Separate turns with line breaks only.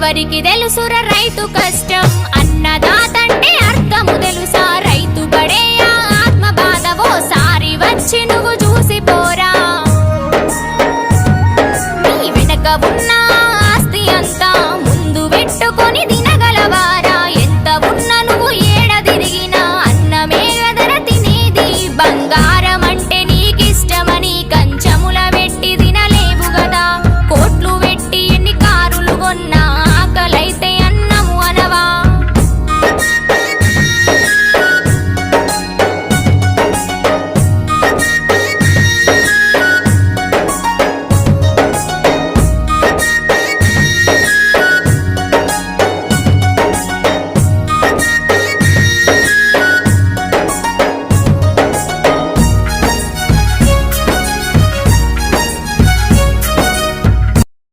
ఎవరికి తెలుసుర రైతు కష్టం అన్నదాతంటే అర్థము తెలుసా రైతు పడే ఆత్మ బాధ ఓసారి వచ్చి నువ్వు చూసిపోరా నీ వెనక ఉన్నా